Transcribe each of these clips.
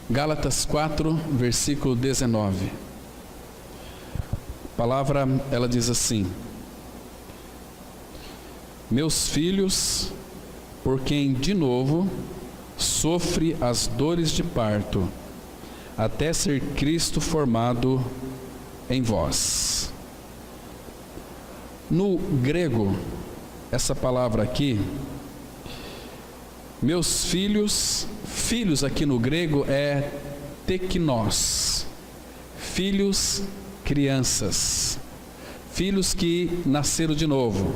Gálatas 4, versículo 19. A palavra, ela diz assim: meus filhos, por quem de novo sofre as dores de parto, até ser Cristo formado em vós. No grego, essa palavra aqui, meus filhos, filhos aqui no grego é teknos, filhos, crianças, filhos que nasceram de novo,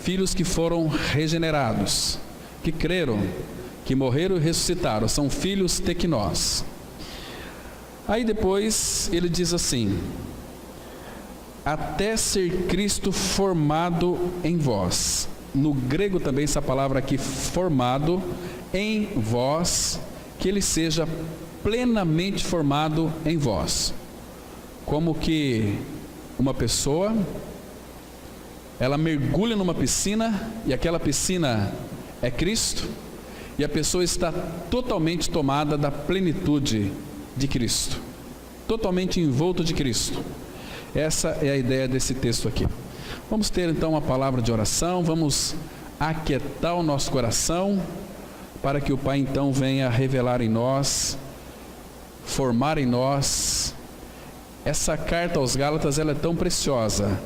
filhos que foram regenerados, que creram, que morreram e ressuscitaram, são filhos teknos. Aí depois ele diz assim: até ser Cristo formado em vós. No grego também essa palavra aqui, formado em vós, que ele seja plenamente formado em vós. Como que uma pessoa, ela mergulha numa piscina e aquela piscina é Cristo, e a pessoa está totalmente tomada da plenitude de Cristo, totalmente envolto de Cristo. Essa é a ideia desse texto aqui. Vamos ter então uma palavra de oração, vamos aquietar o nosso coração, para que o Pai então venha revelar em nós, formar em nós. Essa carta aos Gálatas, ela é tão preciosa.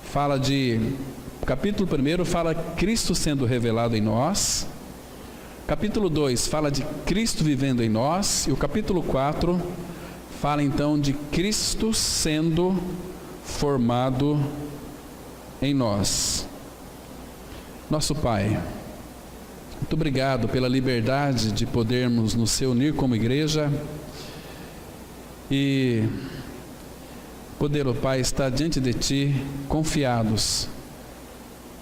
Fala de, capítulo 1 fala Cristo sendo revelado em nós. Capítulo 2 fala de Cristo vivendo em nós. E o capítulo 4 fala então de Cristo sendo formado em nós. Nosso Pai, muito obrigado pela liberdade de podermos nos reunir como igreja e poder, ó Pai, estar diante de Ti, confiados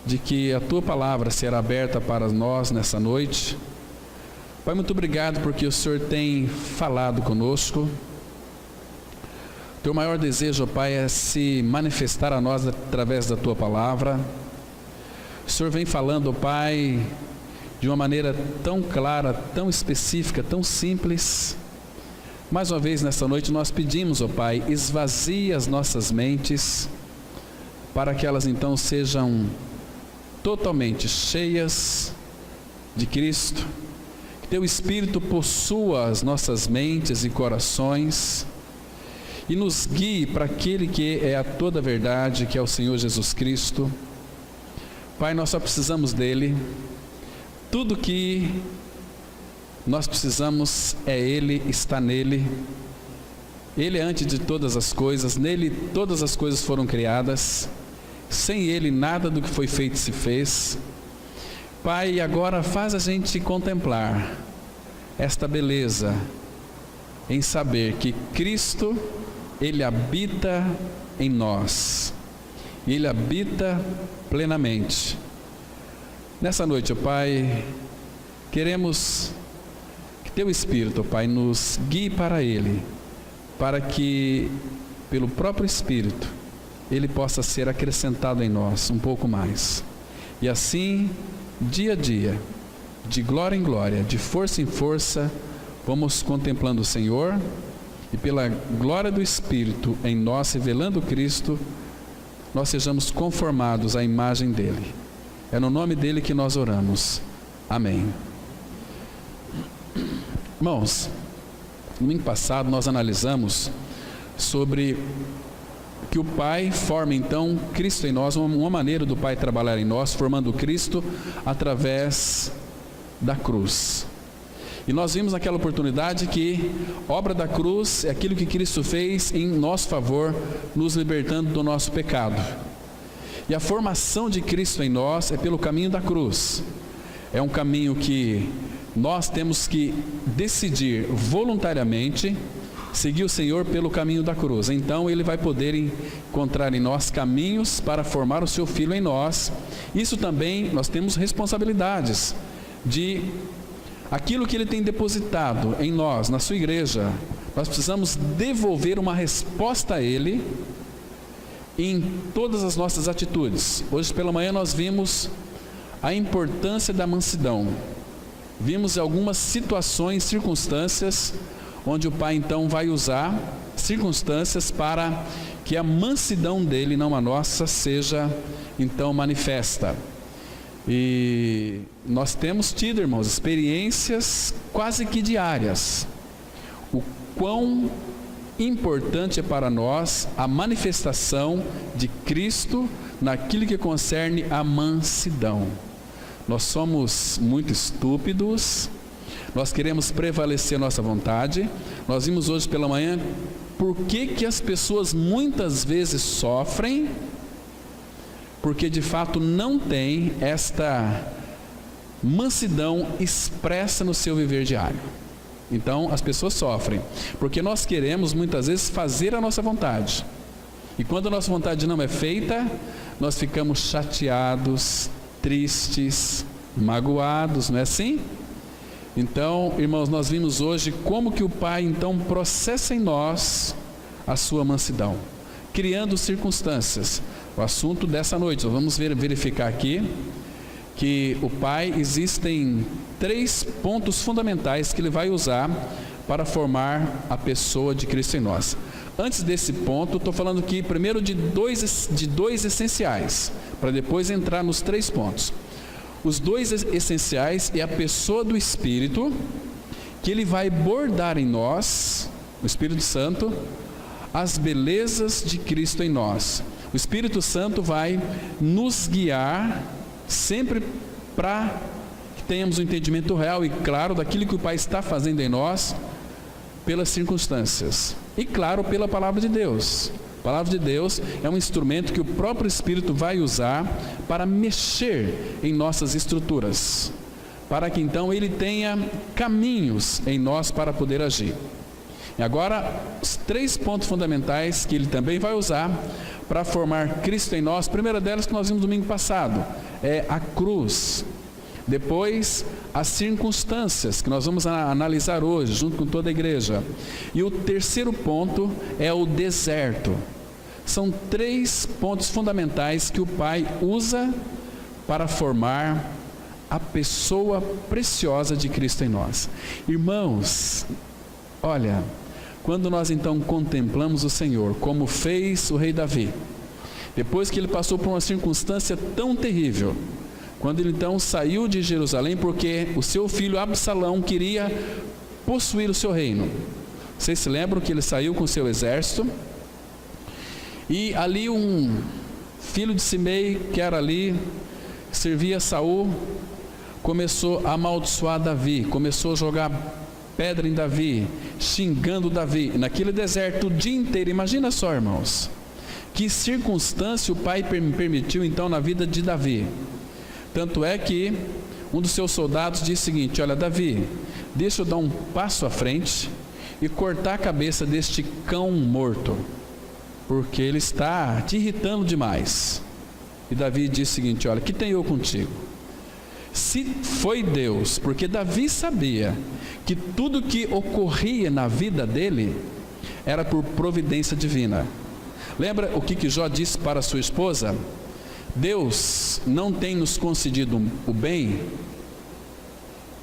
de que a Tua palavra será aberta para nós nessa noite. Pai, muito obrigado porque o Senhor tem falado conosco. Teu maior desejo, ó Pai, é se manifestar a nós através da Tua palavra. O Senhor vem falando, ó Pai, de uma maneira tão clara, tão específica, tão simples. Mais uma vez nessa noite nós pedimos, ó Pai, esvazie as nossas mentes, para que elas então sejam totalmente cheias de Cristo. Que Teu Espírito possua as nossas mentes e corações, e nos guie para aquele que é a toda verdade, que é o Senhor Jesus Cristo. Pai, nós só precisamos dEle. Tudo que nós precisamos é Ele, está nele. Ele é antes de todas as coisas, nele todas as coisas foram criadas. Sem Ele nada do que foi feito se fez. Pai, agora faz a gente contemplar esta beleza em saber que Cristo, Ele habita em nós, e Ele habita plenamente. Nessa noite, ó Pai, queremos que Teu Espírito, ó Pai, nos guie para Ele, para que, pelo próprio Espírito, Ele possa ser acrescentado em nós um pouco mais. E assim, dia a dia, de glória em glória, de força em força, vamos contemplando o Senhor, e pela glória do Espírito em nós, revelando Cristo, nós sejamos conformados à imagem dEle. É no nome dEle que nós oramos. Amém. Irmãos, domingo passado nós analisamos sobre que o Pai forma então Cristo em nós, uma maneira do Pai trabalhar em nós, formando Cristo através da cruz. E nós vimos naquela oportunidade que obra da cruz é aquilo que Cristo fez em nosso favor, nos libertando do nosso pecado. E a formação de Cristo em nós é pelo caminho da cruz. É um caminho que nós temos que decidir voluntariamente seguir o Senhor pelo caminho da cruz. Então Ele vai poder encontrar em nós caminhos para formar o Seu Filho em nós. Isso também nós temos responsabilidades de aquilo que Ele tem depositado em nós, na sua igreja. Nós precisamos devolver uma resposta a Ele em todas as nossas atitudes. Hoje pela manhã nós vimos a importância da mansidão. Vimos algumas situações, circunstâncias, onde o Pai então vai usar circunstâncias para que a mansidão dele, não a nossa, seja então manifesta. E nós temos tido, irmãos, experiências quase que diárias. O quão importante é para nós a manifestação de Cristo naquilo que concerne a mansidão. Nós somos muito estúpidos, nós queremos prevalecer a nossa vontade. Nós vimos hoje pela manhã por que as pessoas muitas vezes sofrem, porque de fato não tem esta mansidão expressa no seu viver diário. Então as pessoas sofrem, porque nós queremos muitas vezes fazer a nossa vontade, e quando a nossa vontade não é feita, nós ficamos chateados, tristes, magoados, não é assim? Então, irmãos, nós vimos hoje como que o Pai então processa em nós a sua mansidão, criando circunstâncias. O assunto dessa noite, nós vamos verificar aqui que o Pai, existem 3 pontos fundamentais que Ele vai usar para formar a pessoa de Cristo em nós. Antes desse ponto, estou falando aqui primeiro de dois essenciais, para depois entrar nos 3 pontos. Os 2 essenciais é a pessoa do Espírito, que Ele vai bordar em nós, o Espírito Santo, as belezas de Cristo em nós. O Espírito Santo vai nos guiar sempre para que tenhamos um entendimento real e claro daquilo que o Pai está fazendo em nós, pelas circunstâncias e claro pela palavra de Deus. A palavra de Deus é um instrumento que o próprio Espírito vai usar para mexer em nossas estruturas, para que então Ele tenha caminhos em nós para poder agir. E agora, os 3 pontos fundamentais que Ele também vai usar para formar Cristo em nós. A primeira delas que nós vimos domingo passado é a cruz. Depois, as circunstâncias que nós vamos analisar hoje, junto com toda a igreja. E o terceiro ponto é o deserto. São 3 pontos fundamentais que o Pai usa para formar a pessoa preciosa de Cristo em nós. Irmãos, olha, quando nós então contemplamos o Senhor, como fez o rei Davi, depois que ele passou por uma circunstância tão terrível, quando ele então saiu de Jerusalém, porque o seu filho Absalão queria possuir o seu reino. Vocês se lembram que ele saiu com o seu exército, e ali um filho de Simei, que era ali, servia a Saul, começou a amaldiçoar Davi, começou a jogar pedra em Davi, xingando Davi, naquele deserto o dia inteiro. Imagina só, irmãos, que circunstância o Pai permitiu então na vida de Davi. Tanto é que um dos seus soldados disse o seguinte: olha, Davi, deixa eu dar um passo à frente e cortar a cabeça deste cão morto, porque ele está te irritando demais. E Davi disse o seguinte: olha, que tenho eu contigo? Se foi Deus, porque Davi sabia que tudo que ocorria na vida dele era por providência divina. Lembra o que Jó disse para sua esposa? Deus não tem nos concedido o bem,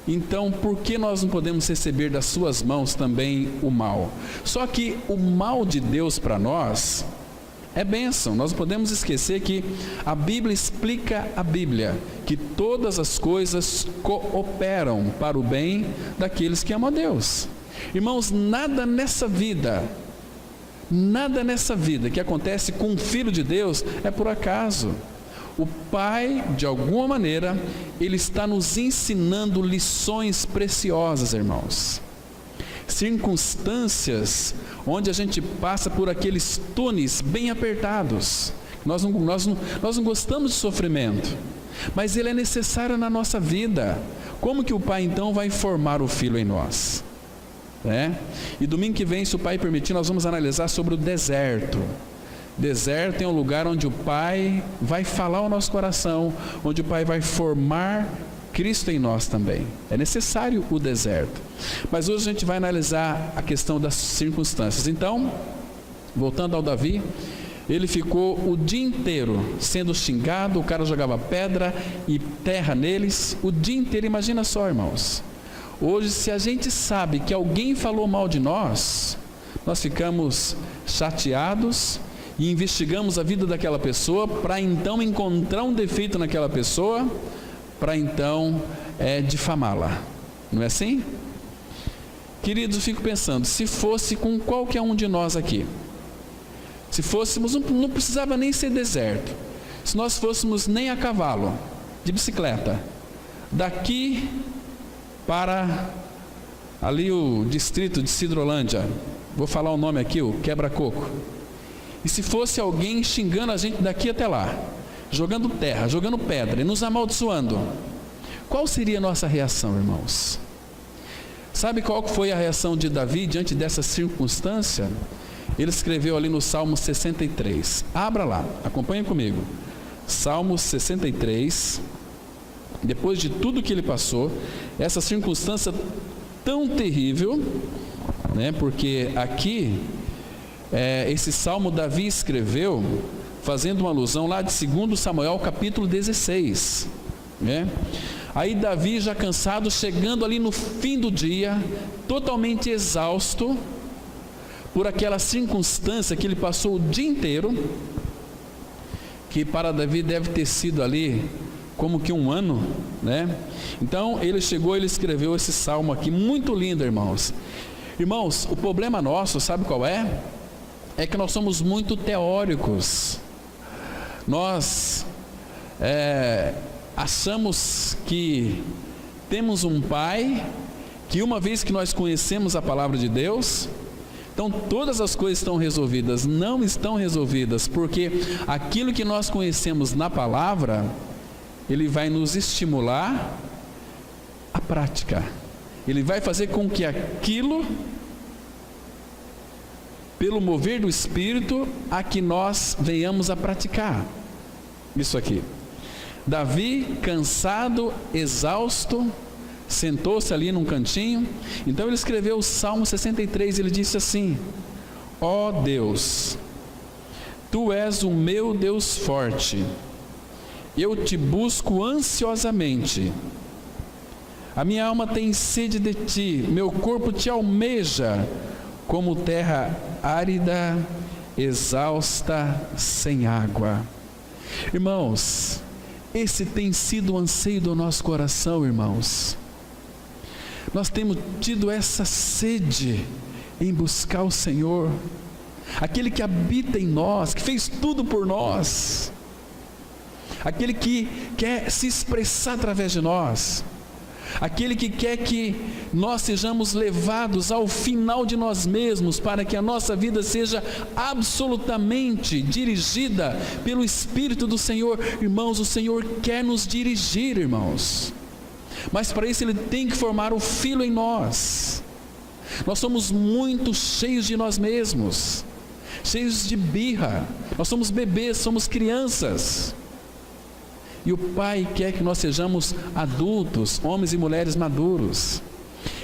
então por que nós não podemos receber das suas mãos também o mal? Só que o mal de Deus para nós é bênção. Nós não podemos esquecer que a Bíblia explica a Bíblia, que todas as coisas cooperam para o bem daqueles que amam a Deus. Irmãos, nada nessa vida que acontece com o Filho de Deus é por acaso. O Pai, de alguma maneira, Ele está nos ensinando lições preciosas, irmãos. Circunstâncias onde a gente passa por aqueles túneis bem apertados. Nós não gostamos de sofrimento, mas ele é necessário na nossa vida. Como que o Pai então vai formar o Filho em nós? E domingo que vem, se o Pai permitir, nós vamos analisar sobre o deserto. Deserto é um lugar onde o Pai vai falar ao nosso coração, onde o Pai vai formar Cristo em nós também. É necessário o deserto. Mas hoje a gente vai analisar a questão das circunstâncias. Então, voltando ao Davi, ele ficou o dia inteiro sendo xingado, o cara jogava pedra e terra neles, o dia inteiro. Imagina só, irmãos, Hoje, se a gente sabe que alguém falou mal de nós, nós ficamos chateados e investigamos a vida daquela pessoa para então encontrar um defeito naquela pessoa, para então difamá-la. Não é assim? Queridos, eu fico pensando, se fosse com qualquer um de nós aqui, se fôssemos, não precisava nem ser deserto, se nós fôssemos nem a cavalo, de bicicleta, daqui para ali o distrito de Sidrolândia, vou falar o nome aqui, o Quebra-Coco, e se fosse alguém xingando a gente daqui até lá, jogando terra, jogando pedra e nos amaldiçoando, qual seria a nossa reação, irmãos? Sabe qual foi a reação de Davi diante dessa circunstância? Ele escreveu ali no Salmo 63. Abra lá, acompanhe comigo. Salmo 63. Depois de tudo que ele passou, essa circunstância tão terrível, né? Porque aqui, esse Salmo Davi escreveu, fazendo uma alusão lá de 2 Samuel capítulo 16, né? Aí Davi, já cansado, chegando ali no fim do dia, totalmente exausto, por aquela circunstância que ele passou o dia inteiro, que para Davi deve ter sido ali como que um ano, né? Então ele chegou, ele escreveu esse salmo aqui, muito lindo, irmãos. Irmãos, o problema nosso, sabe qual é? É que nós somos muito teóricos. Nós achamos que temos um Pai, que uma vez que nós conhecemos a palavra de Deus, então todas as coisas estão resolvidas. Não estão resolvidas, porque aquilo que nós conhecemos na palavra, ele vai nos estimular à prática. Ele vai fazer com que aquilo, pelo mover do Espírito, a que nós venhamos a praticar. Isso aqui. Davi, cansado, exausto, sentou-se ali num cantinho. Então ele escreveu o Salmo 63, ele disse assim: ó Deus, Tu és o meu Deus forte, eu te busco ansiosamente, a minha alma tem sede de Ti, meu corpo Te almeja, como terra árida, exausta, sem água. Irmãos, esse tem sido o anseio do nosso coração, irmãos. Nós temos tido essa sede em buscar o Senhor, aquele que habita em nós, que fez tudo por nós, aquele que quer se expressar através de nós, aquele que quer que nós sejamos levados ao final de nós mesmos, para que a nossa vida seja absolutamente dirigida pelo Espírito do Senhor. Irmãos, o Senhor quer nos dirigir, irmãos, mas para isso Ele tem que formar o Filho em nós. Nós somos muito cheios de nós mesmos, cheios de birra, nós somos bebês, somos crianças, e o Pai quer que nós sejamos adultos, homens e mulheres maduros.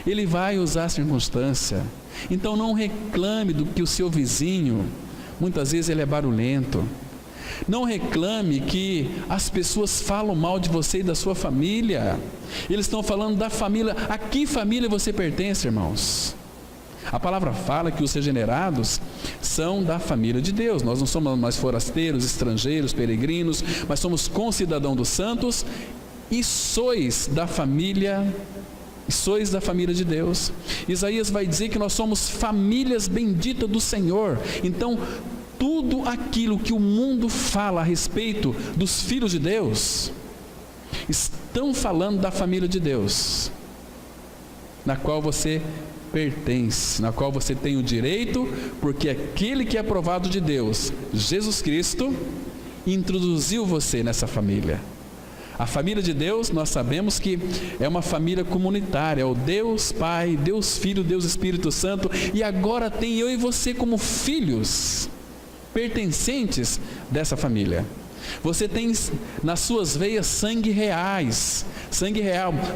Ele vai usar a circunstância. Então não reclame do que o seu vizinho, muitas vezes ele é barulhento. Não reclame que as pessoas falam mal de você e da sua família. Eles estão falando da família. A que família você pertence, irmãos? A palavra fala que os regenerados são da família de Deus. Nós não somos mais forasteiros, estrangeiros, peregrinos, mas somos concidadãos dos santos e sois da família de Deus. Isaías vai dizer que nós somos famílias benditas do Senhor. Então, tudo aquilo que o mundo fala a respeito dos filhos de Deus, estão falando da família de Deus, na qual você pertence, na qual você tem o direito, porque aquele que é aprovado de Deus, Jesus Cristo, introduziu você nessa família. A família de Deus, nós sabemos que é uma família comunitária, é o Deus Pai, Deus Filho, Deus Espírito Santo, e agora tem eu e você como filhos, pertencentes dessa família. Você tem nas suas veias sangue real,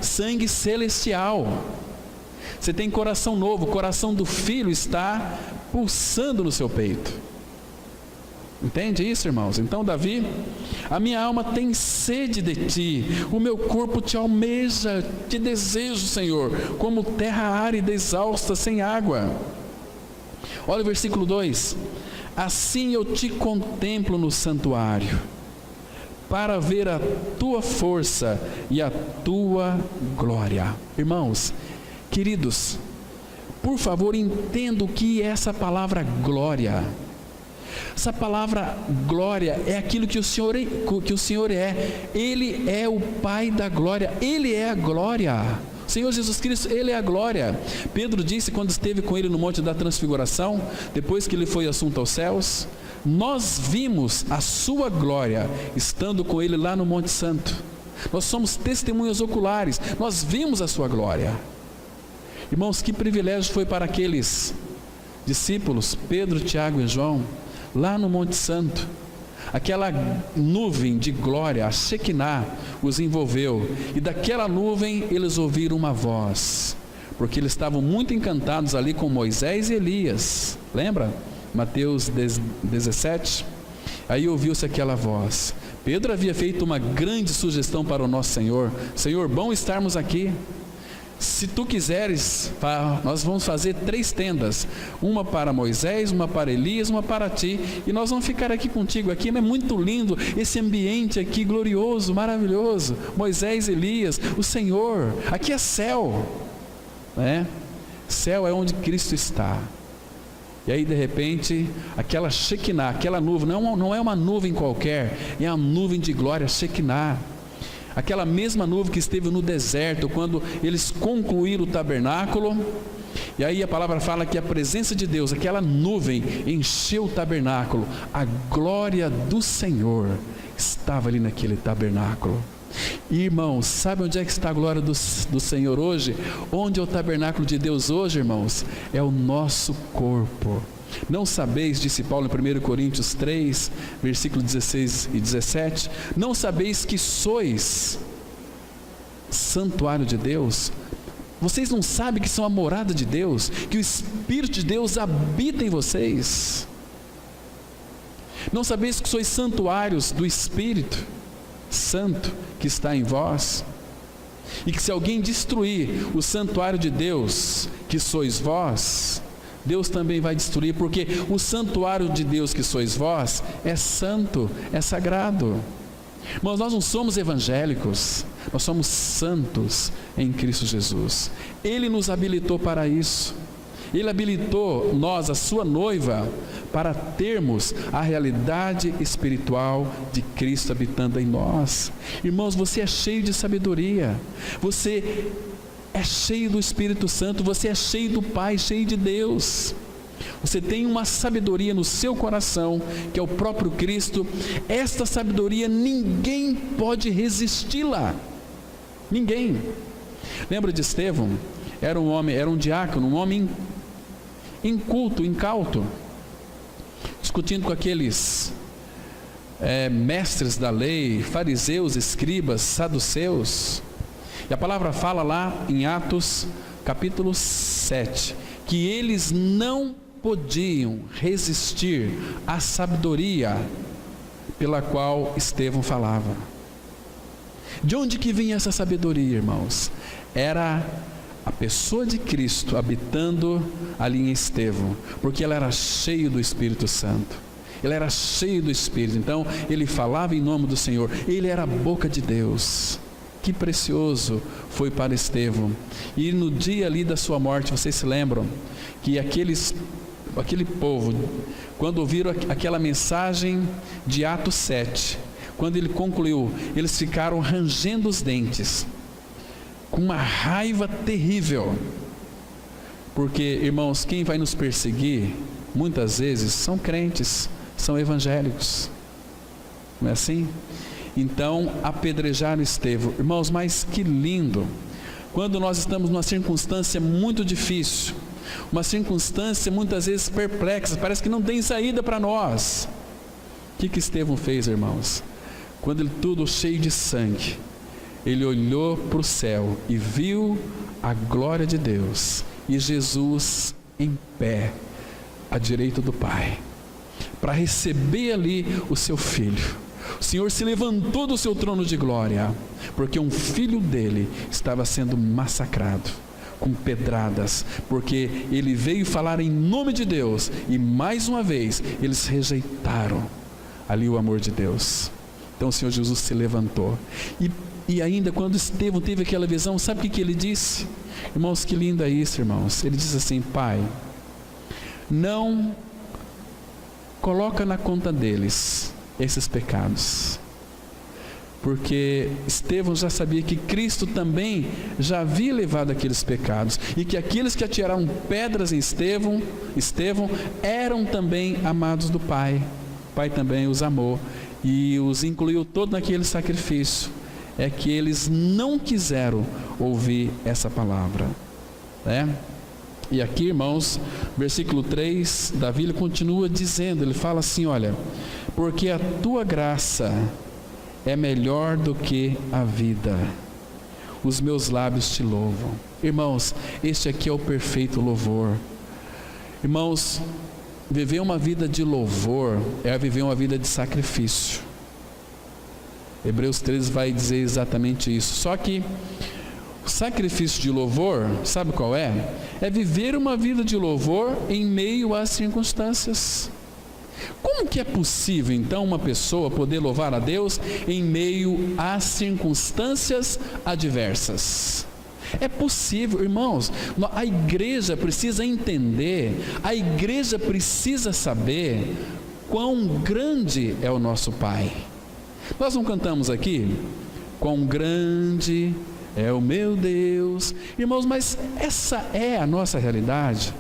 sangue celestial. Você tem coração novo, o coração do Filho está pulsando no seu peito. Entende isso, irmãos? Então Davi: a minha alma tem sede de ti, o meu corpo te almeja, te desejo, Senhor, como terra árida, exausta, sem água. Olha o versículo 2: assim eu te contemplo no santuário, para ver a tua força e a tua glória. Irmãos, queridos, por favor, entenda o que é essa palavra glória. Essa palavra glória é aquilo que o Senhor é. Ele é o Pai da glória, Ele é a glória. O Senhor Jesus Cristo, Ele é a glória. Pedro disse quando esteve com Ele no Monte da Transfiguração, depois que Ele foi assunto aos céus: nós vimos a sua glória estando com Ele lá no Monte Santo. Nós somos testemunhas oculares, nós vimos a sua glória. Irmãos, que privilégio foi para aqueles discípulos, Pedro, Tiago e João, lá no Monte Santo. Aquela nuvem de glória, a Shekinah, os envolveu, e daquela nuvem eles ouviram uma voz, porque eles estavam muito encantados ali com Moisés e Elias. Lembra? Mateus 17. Aí ouviu-se aquela voz. Pedro havia feito uma grande sugestão para o nosso Senhor: Senhor, bom estarmos aqui. Se tu quiseres, nós vamos fazer 3 tendas, uma para Moisés, uma para Elias, uma para ti, e nós vamos ficar aqui contigo. Aqui é muito lindo, esse ambiente aqui glorioso, maravilhoso. Moisés, Elias, o Senhor, aqui é céu, né? Céu é onde Cristo está. E aí de repente, aquela Shekinah, aquela nuvem, não é uma nuvem qualquer, é uma nuvem de glória, Shekinah. Aquela mesma nuvem que esteve no deserto, quando eles concluíram o tabernáculo. E aí a palavra fala que a presença de Deus, aquela nuvem, encheu o tabernáculo. A glória do Senhor estava ali naquele tabernáculo. Irmãos, sabe onde é que está a glória do Senhor hoje? Onde é o tabernáculo de Deus hoje, irmãos? É o nosso corpo. Não sabeis, disse Paulo em 1 Coríntios 3, versículo 16 e 17, não sabeis que sois santuário de Deus? Vocês não sabem que são a morada de Deus, que o Espírito de Deus habita em vocês? Não sabeis que sois santuários do Espírito Santo que está em vós? E que se alguém destruir o santuário de Deus, que sois vós, Deus também vai destruir, porque o santuário de Deus que sois vós é santo, é sagrado. Mas nós não somos evangélicos, nós somos santos em Cristo Jesus. Ele nos habilitou para isso. Ele habilitou nós, a sua noiva, para termos a realidade espiritual de Cristo habitando em nós. Irmãos, você é cheio de sabedoria, você é cheio do Espírito Santo, você é cheio do Pai, cheio de Deus. Você tem uma sabedoria no seu coração, que é o próprio Cristo. Esta sabedoria ninguém pode resisti-la. Ninguém. Lembra de Estevão? Era um homem, era um diácono, um homem inculto, incauto, discutindo com aqueles mestres da lei, fariseus, escribas, saduceus. E a palavra fala lá em Atos capítulo 7, que eles não podiam resistir à sabedoria pela qual Estevão falava. De onde que vinha essa sabedoria, irmãos? Era a pessoa de Cristo habitando ali em Estevão, porque ele era cheio do Espírito Santo, ele era cheio do Espírito, então ele falava em nome do Senhor, ele era a boca de Deus. Que precioso foi para Estevão. E no dia ali da sua morte, vocês se lembram que aquele povo, quando ouviram aquela mensagem de Atos 7, quando ele concluiu, eles ficaram rangendo os dentes, com uma raiva terrível, porque, irmãos, quem vai nos perseguir muitas vezes são crentes, são evangélicos, não é assim? Então apedrejaram Estevão. Irmãos, mas que lindo quando nós estamos numa circunstância muito difícil, uma circunstância muitas vezes perplexa, parece que não tem saída para nós. O que Estevão fez, irmãos? Quando ele, tudo cheio de sangue, ele olhou para o céu e viu a glória de Deus e Jesus em pé à direita do Pai. para receber ali o seu filho. O Senhor se levantou do seu trono de glória, porque um filho dele estava sendo massacrado com pedradas, porque ele veio falar em nome de Deus, e mais uma vez eles rejeitaram ali o amor de Deus. Então o Senhor Jesus se levantou, e ainda quando Estevão teve aquela visão, sabe o que ele disse? Irmãos, que lindo é isso, irmãos. Ele diz assim: Pai, não coloca na conta deles esses pecados, porque Estevão já sabia que Cristo também já havia levado aqueles pecados, e que aqueles que atiraram pedras em Estevão eram também amados do Pai. O Pai também os amou e os incluiu todo naquele sacrifício. É que eles não quiseram ouvir essa palavra, né? E aqui, irmãos, versículo 3, Davi ele continua dizendo, ele fala assim: olha, porque a tua graça é melhor do que a vida, os meus lábios te louvam. Irmãos, este aqui é o perfeito louvor. Irmãos, viver uma vida de louvor é viver uma vida de sacrifício. Hebreus 13 vai dizer exatamente isso. Só que o sacrifício de louvor, sabe qual é? É viver uma vida de louvor em meio às circunstâncias. Como que é possível então uma pessoa poder louvar a Deus em meio às circunstâncias adversas? É possível, irmãos. A igreja precisa entender, a igreja precisa saber quão grande é o nosso Pai. Nós não cantamos aqui: quão grande é o meu Deus. Irmãos, mas essa é a nossa realidade?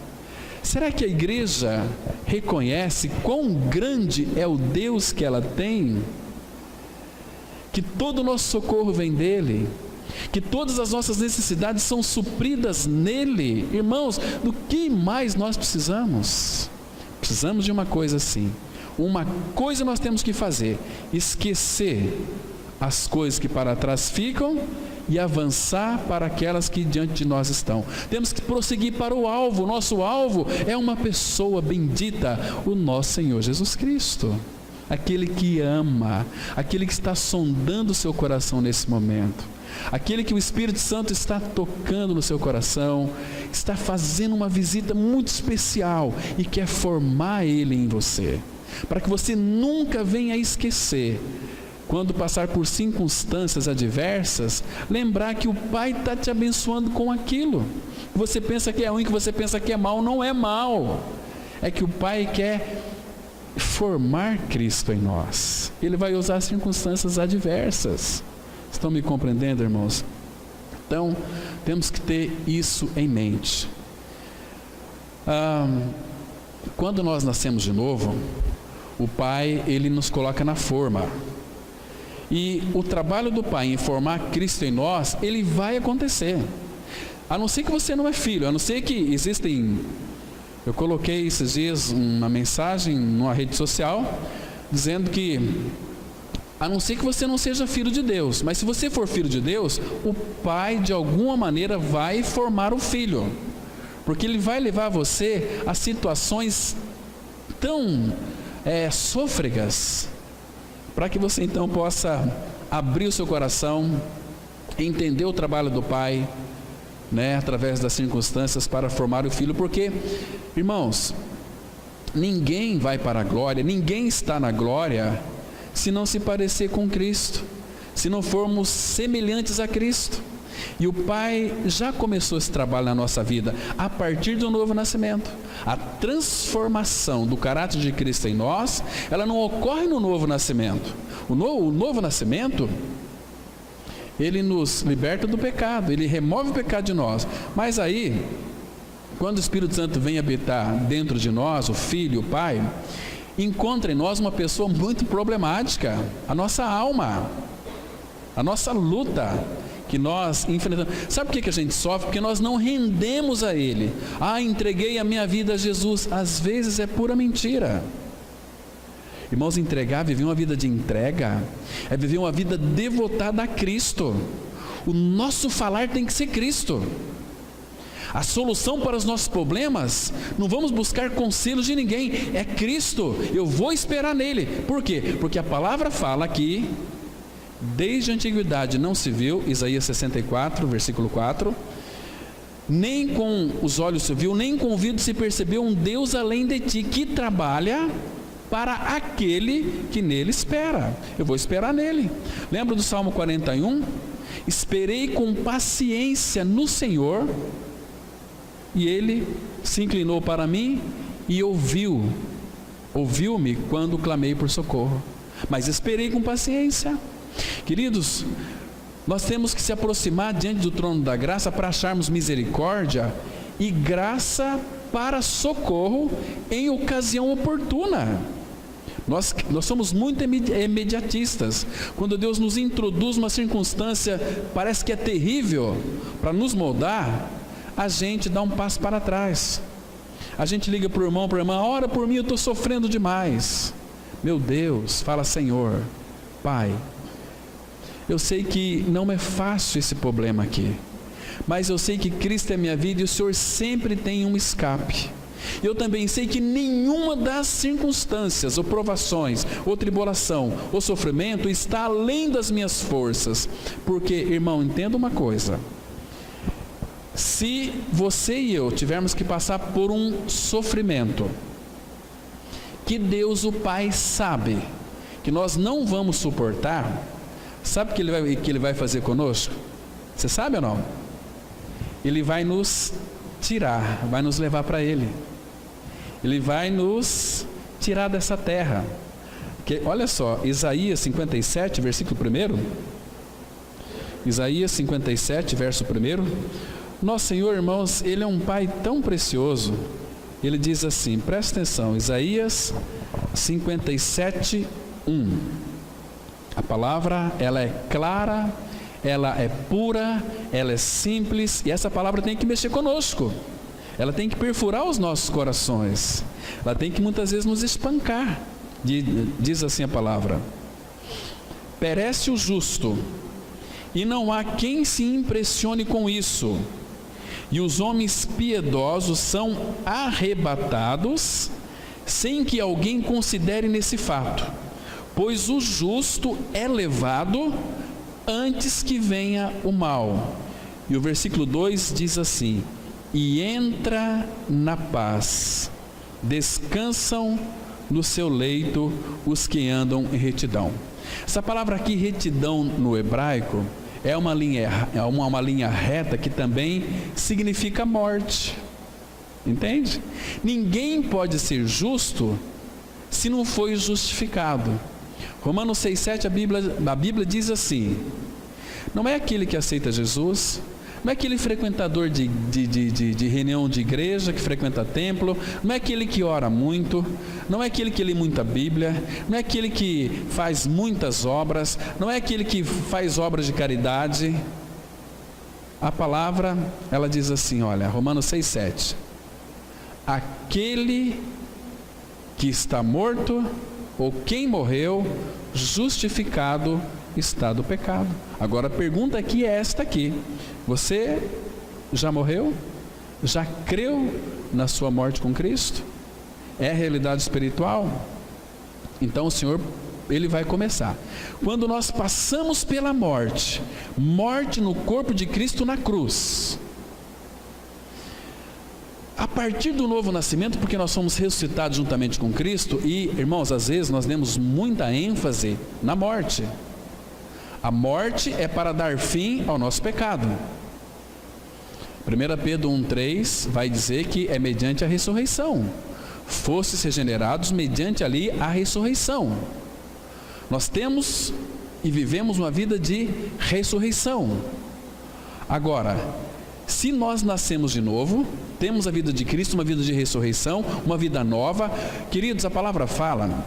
Será que a igreja reconhece quão grande é o Deus que ela tem? Que todo o nosso socorro vem dele, que todas as nossas necessidades são supridas nele. Irmãos, do que mais nós precisamos? Precisamos de uma coisa assim. Uma coisa nós temos que fazer: esquecer as coisas que para trás ficam e avançar para aquelas que diante de nós estão. Temos que prosseguir para o alvo. O nosso alvo é uma pessoa bendita, o nosso Senhor Jesus Cristo, aquele que ama, aquele que está sondando o seu coração nesse momento, aquele que o Espírito Santo está tocando no seu coração, está fazendo uma visita muito especial e quer formar ele em você, para que você nunca venha a esquecer, quando passar por circunstâncias adversas, lembrar que o Pai está te abençoando com aquilo. Você pensa que é ruim, que você pensa que é mal, não é mal. É que o Pai quer formar Cristo em nós. Ele vai usar circunstâncias adversas. Estão me compreendendo, irmãos? Então, temos que ter isso em mente. Quando nós nascemos de novo, o Pai, ele nos coloca na forma. E o trabalho do Pai em formar Cristo em nós, ele vai acontecer. A não ser que você não é filho, a não ser que existem... Eu coloquei esses dias uma mensagem numa rede social, dizendo que, a não ser que você não seja filho de Deus, mas se você for filho de Deus, o Pai de alguma maneira vai formar o filho, porque ele vai levar você a situações tão sôfregas, para que você então possa abrir o seu coração, entender o trabalho do Pai, através das circunstâncias, para formar o filho. Porque, irmãos, ninguém vai para a glória, ninguém está na glória, se não se parecer com Cristo, se não formos semelhantes a Cristo. E o Pai já começou esse trabalho na nossa vida, a partir do novo nascimento. A transformação do caráter de Cristo em nós, ela não ocorre no novo nascimento. O novo nascimento, ele nos liberta do pecado, ele remove o pecado de nós. Mas aí, quando o Espírito Santo vem habitar dentro de nós, o Filho, o Pai, encontra em nós uma pessoa muito problemática, a nossa alma, a nossa luta que nós enfrentamos. Sabe por que a gente sofre? Porque nós não rendemos a Ele. Entreguei a minha vida a Jesus. Às vezes é pura mentira. Irmãos, viver uma vida de entrega, é viver uma vida devotada a Cristo. O nosso falar tem que ser Cristo. A solução para os nossos problemas, não vamos buscar conselhos de ninguém, é Cristo. Eu vou esperar nele. Por quê? Porque a palavra fala que desde a antiguidade não se viu, Isaías 64, versículo 4, nem com os olhos se viu, nem com o ouvido se percebeu um Deus além de ti, que trabalha para aquele que nele espera. Eu vou esperar nele. Lembra do Salmo 41? Esperei com paciência no Senhor, e ele se inclinou para mim e ouviu-me quando clamei por socorro. Mas esperei com paciência. Queridos, nós temos que se aproximar diante do trono da graça para acharmos misericórdia e graça para socorro em ocasião oportuna. Nós somos muito imediatistas. Quando Deus nos introduz uma circunstância, parece que é terrível, para nos moldar, a gente dá um passo para trás. A gente liga para o irmão, para a irmã: ora por mim, eu estou sofrendo demais. Meu Deus, fala: Senhor, Pai, eu sei que não é fácil esse problema aqui, mas eu sei que Cristo é minha vida e o Senhor sempre tem um escape. Eu também sei que nenhuma das circunstâncias, ou provações, ou tribulação, ou sofrimento está além das minhas forças. Porque, irmão, entenda uma coisa: se você e eu tivermos que passar por um sofrimento que Deus o Pai sabe que nós não vamos suportar, sabe o que Ele vai fazer conosco? Você sabe ou não? Ele vai nos tirar, vai nos levar para Ele. Ele vai nos tirar dessa terra. Porque, olha só, Isaías 57, versículo 1. Isaías 57, verso 1. Nosso Senhor, irmãos, Ele é um Pai tão precioso. Ele diz assim, presta atenção, Isaías 57, 1. A palavra, ela é clara, ela é pura, ela é simples, e essa palavra tem que mexer conosco. Ela tem que perfurar os nossos corações. Ela tem que muitas vezes nos espancar. Diz assim a palavra: perece o justo, e não há quem se impressione com isso. E os homens piedosos são arrebatados, sem que alguém considere nesse fato. Pois o justo é levado antes que venha o mal. E o versículo 2 diz assim: e entra na paz, descansam no seu leito os que andam em retidão. Essa palavra aqui, retidão, no hebraico, é uma linha reta que também significa morte. Entende? Ninguém pode ser justo se não foi justificado. Romanos 6,7, a Bíblia diz assim: não é aquele que aceita Jesus, não é aquele frequentador de reunião de igreja, que frequenta templo, não é aquele que ora muito, não é aquele que lê muita Bíblia, não é aquele que faz muitas obras, não é aquele que faz obras de caridade. A palavra, ela diz assim, olha, Romanos 6,7: aquele que está morto, ou quem morreu, justificado está do pecado. Agora a pergunta aqui é esta aqui: você já morreu? Já creu na sua morte com Cristo? É a realidade espiritual? Então o Senhor, Ele vai começar. Quando nós passamos pela morte, morte no corpo de Cristo na cruz, a partir do novo nascimento, porque nós somos ressuscitados juntamente com Cristo, e, irmãos, às vezes nós demos muita ênfase na morte. A morte é para dar fim ao nosso pecado. 1 Pedro 1,3 vai dizer que é mediante a ressurreição. Fostes regenerados mediante ali a ressurreição. Nós temos e vivemos uma vida de ressurreição. Agora, se nós nascemos de novo, temos a vida de Cristo, uma vida de ressurreição, uma vida nova. Queridos, a palavra fala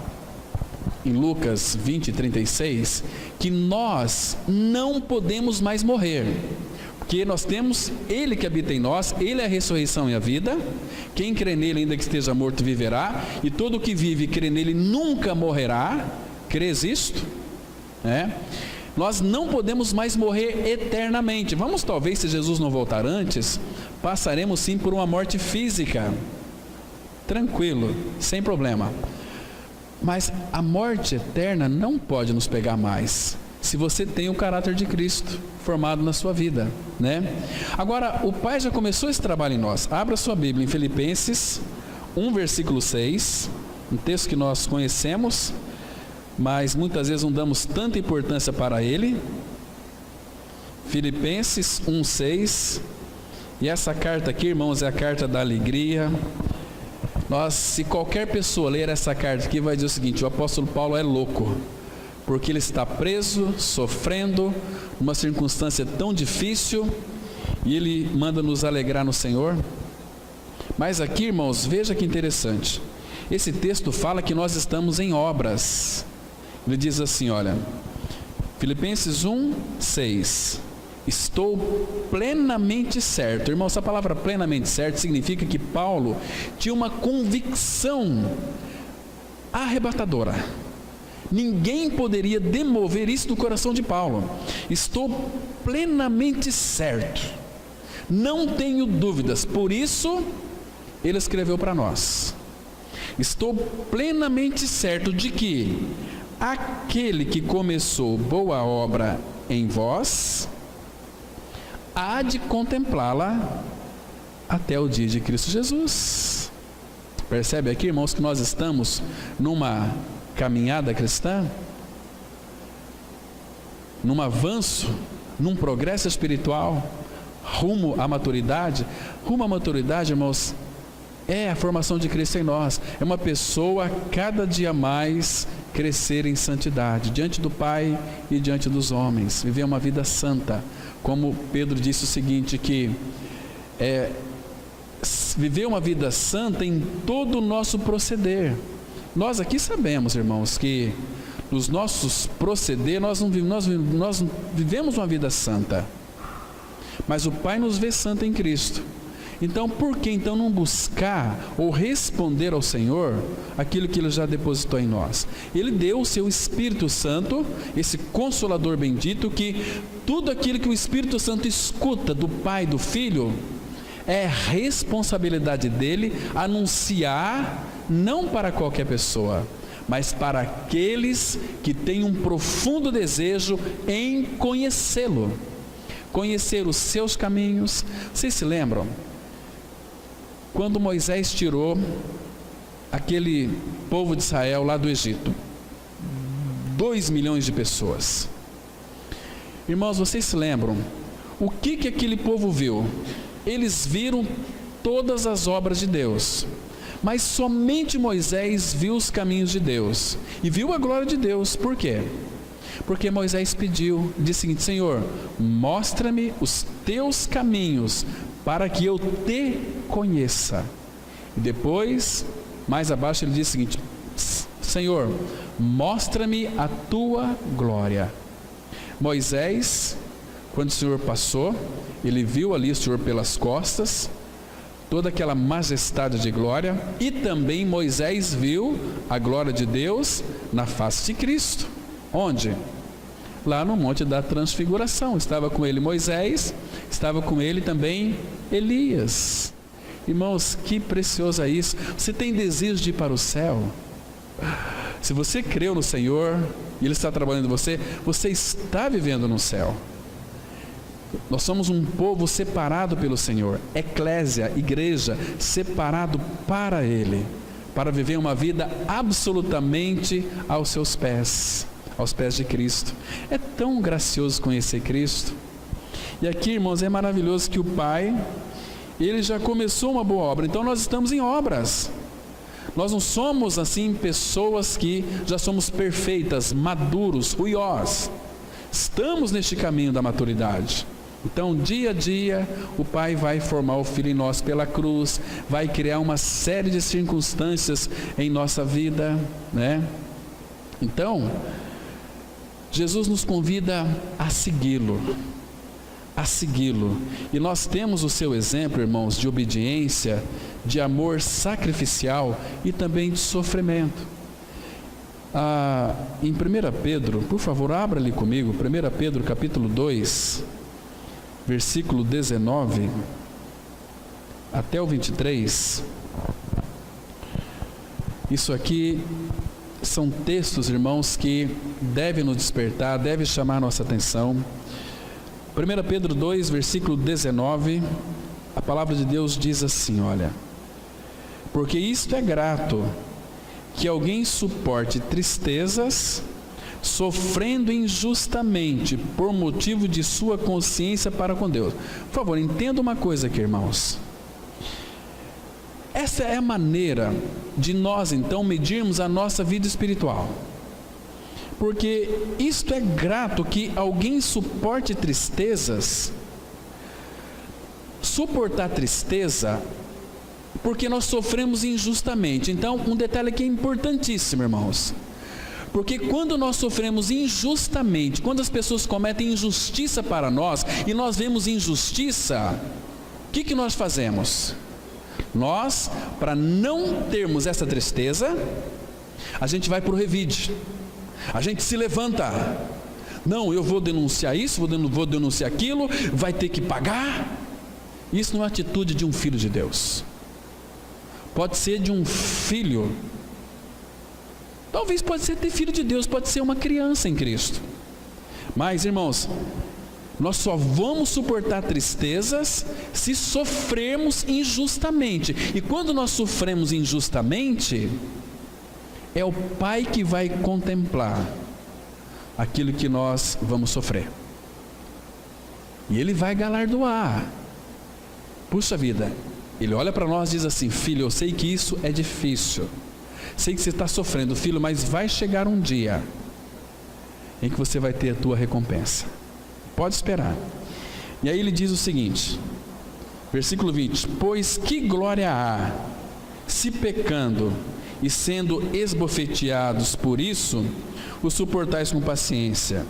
em Lucas 20:36 que nós não podemos mais morrer, porque nós temos Ele que habita em nós. Ele é a ressurreição e a vida. Quem crê nele, ainda que esteja morto, viverá, e todo que vive e crê nele nunca morrerá. Crês isto? Nós não podemos mais morrer eternamente. Vamos, talvez, se Jesus não voltar antes, passaremos sim por uma morte física. Tranquilo, sem problema. Mas a morte eterna não pode nos pegar mais, se você tem o caráter de Cristo formado na sua vida, né? Agora, o Pai já começou esse trabalho em nós. Abra sua Bíblia em Filipenses 1, versículo 6, um texto que nós conhecemos, mas muitas vezes não damos tanta importância para ele. Filipenses 1, 6. E essa carta aqui, irmãos, é a carta da alegria. Se qualquer pessoa ler essa carta aqui, vai dizer o seguinte: o apóstolo Paulo é louco, porque ele está preso, sofrendo, numa circunstância tão difícil, e ele manda nos alegrar no Senhor. Mas aqui, irmãos, veja que interessante, esse texto fala que nós estamos em obras. Ele diz assim, olha, Filipenses 1, 6, estou plenamente certo. Irmão, essa palavra plenamente certo significa que Paulo tinha uma convicção arrebatadora. Ninguém poderia demover isso do coração de Paulo. Estou plenamente certo, não tenho dúvidas. Por isso ele escreveu para nós: estou plenamente certo de que aquele que começou boa obra em vós há de contemplá-la até o dia de Cristo Jesus. Percebe aqui, irmãos, que nós estamos numa caminhada cristã, num avanço, num progresso espiritual, rumo à maturidade. Rumo à maturidade, irmãos, é a formação de Cristo em nós. É uma pessoa cada dia mais crescer em santidade, diante do Pai e diante dos homens, viver uma vida santa. Como Pedro disse o seguinte, que viver uma vida santa em todo o nosso proceder. Nós aqui sabemos, irmãos, que nos nossos proceder nós vivemos uma vida santa, mas o Pai nos vê santo em Cristo. Então, por que então não buscar ou responder ao Senhor aquilo que Ele já depositou em nós? Ele deu o seu Espírito Santo, esse Consolador bendito, que tudo aquilo que o Espírito Santo escuta do Pai e do Filho, é responsabilidade dele anunciar, não para qualquer pessoa, mas para aqueles que têm um profundo desejo em conhecê-lo, conhecer os seus caminhos. Vocês se lembram? Quando Moisés tirou aquele povo de Israel lá do Egito, 2 milhões de pessoas. Irmãos, vocês se lembram? O que aquele povo viu? Eles viram todas as obras de Deus, mas somente Moisés viu os caminhos de Deus e viu a glória de Deus. Por quê? Porque Moisés pediu, disse o seguinte: Senhor, mostra-me os teus caminhos, para que eu te conheça. E depois, mais abaixo, ele diz o seguinte: Senhor, mostra-me a tua glória. Moisés, quando o Senhor passou, ele viu ali o Senhor pelas costas, toda aquela majestade de glória, e também Moisés viu a glória de Deus na face de Cristo. Onde? Lá no Monte da Transfiguração. Estava com ele Moisés, estava com ele também Elias. Irmãos, que precioso é isso. Você tem desejo de ir para o céu? Se você creu no Senhor e Ele está trabalhando em você, você está vivendo no céu. Nós somos um povo separado pelo Senhor, eclésia, igreja, separado para Ele, para viver uma vida absolutamente aos seus pés, aos pés de Cristo. É tão gracioso conhecer Cristo. E aqui, irmãos, é maravilhoso que o Pai, Ele já começou uma boa obra. Então nós estamos em obras. Nós não somos assim pessoas que já somos perfeitas, maduros, ruiós. Estamos neste caminho da maturidade. Então, dia a dia, o Pai vai formar o Filho em nós pela cruz, vai criar uma série de circunstâncias em nossa vida, né? Então, Jesus nos convida a segui-lo, e nós temos o seu exemplo, irmãos, de obediência, de amor sacrificial e também de sofrimento. Em 1 Pedro, por favor, abra ali comigo, 1 Pedro capítulo 2, versículo 19 até o 23. Isso aqui são textos, irmãos, que devem nos despertar, devem chamar a nossa atenção. 1 Pedro 2, versículo 19, a palavra de Deus diz assim, olha: porque isto é grato, que alguém suporte tristezas, sofrendo injustamente, por motivo de sua consciência para com Deus. Por favor, entenda uma coisa aqui, irmãos. Essa é a maneira de nós, então, medirmos a nossa vida espiritual. Porque isto é grato, que alguém suporte tristezas. Suportar tristeza, porque nós sofremos injustamente. Então, um detalhe aqui é importantíssimo, irmãos. Porque quando nós sofremos injustamente, quando as pessoas cometem injustiça para nós, e nós vemos injustiça, o que nós fazemos? Nós, para não termos essa tristeza, a gente vai para o revide. A gente se levanta. Não, eu vou denunciar isso, vou denunciar aquilo, vai ter que pagar. Isso não é atitude de um filho de Deus. Pode ser de um filho, talvez pode ser ter filho de Deus, pode ser uma criança em Cristo. Mas, irmãos, nós só vamos suportar tristezas se sofrermos injustamente. E quando nós sofremos injustamente, é o Pai que vai contemplar aquilo que nós vamos sofrer. E Ele vai galardoar. Puxa vida, Ele olha para nós e diz assim: filho, eu sei que isso é difícil, sei que você está sofrendo, filho, mas vai chegar um dia em que você vai ter a tua recompensa. Pode esperar. E aí ele diz o seguinte, versículo 20: pois que glória há, se pecando e sendo esbofeteados por isso, o suportais com paciência.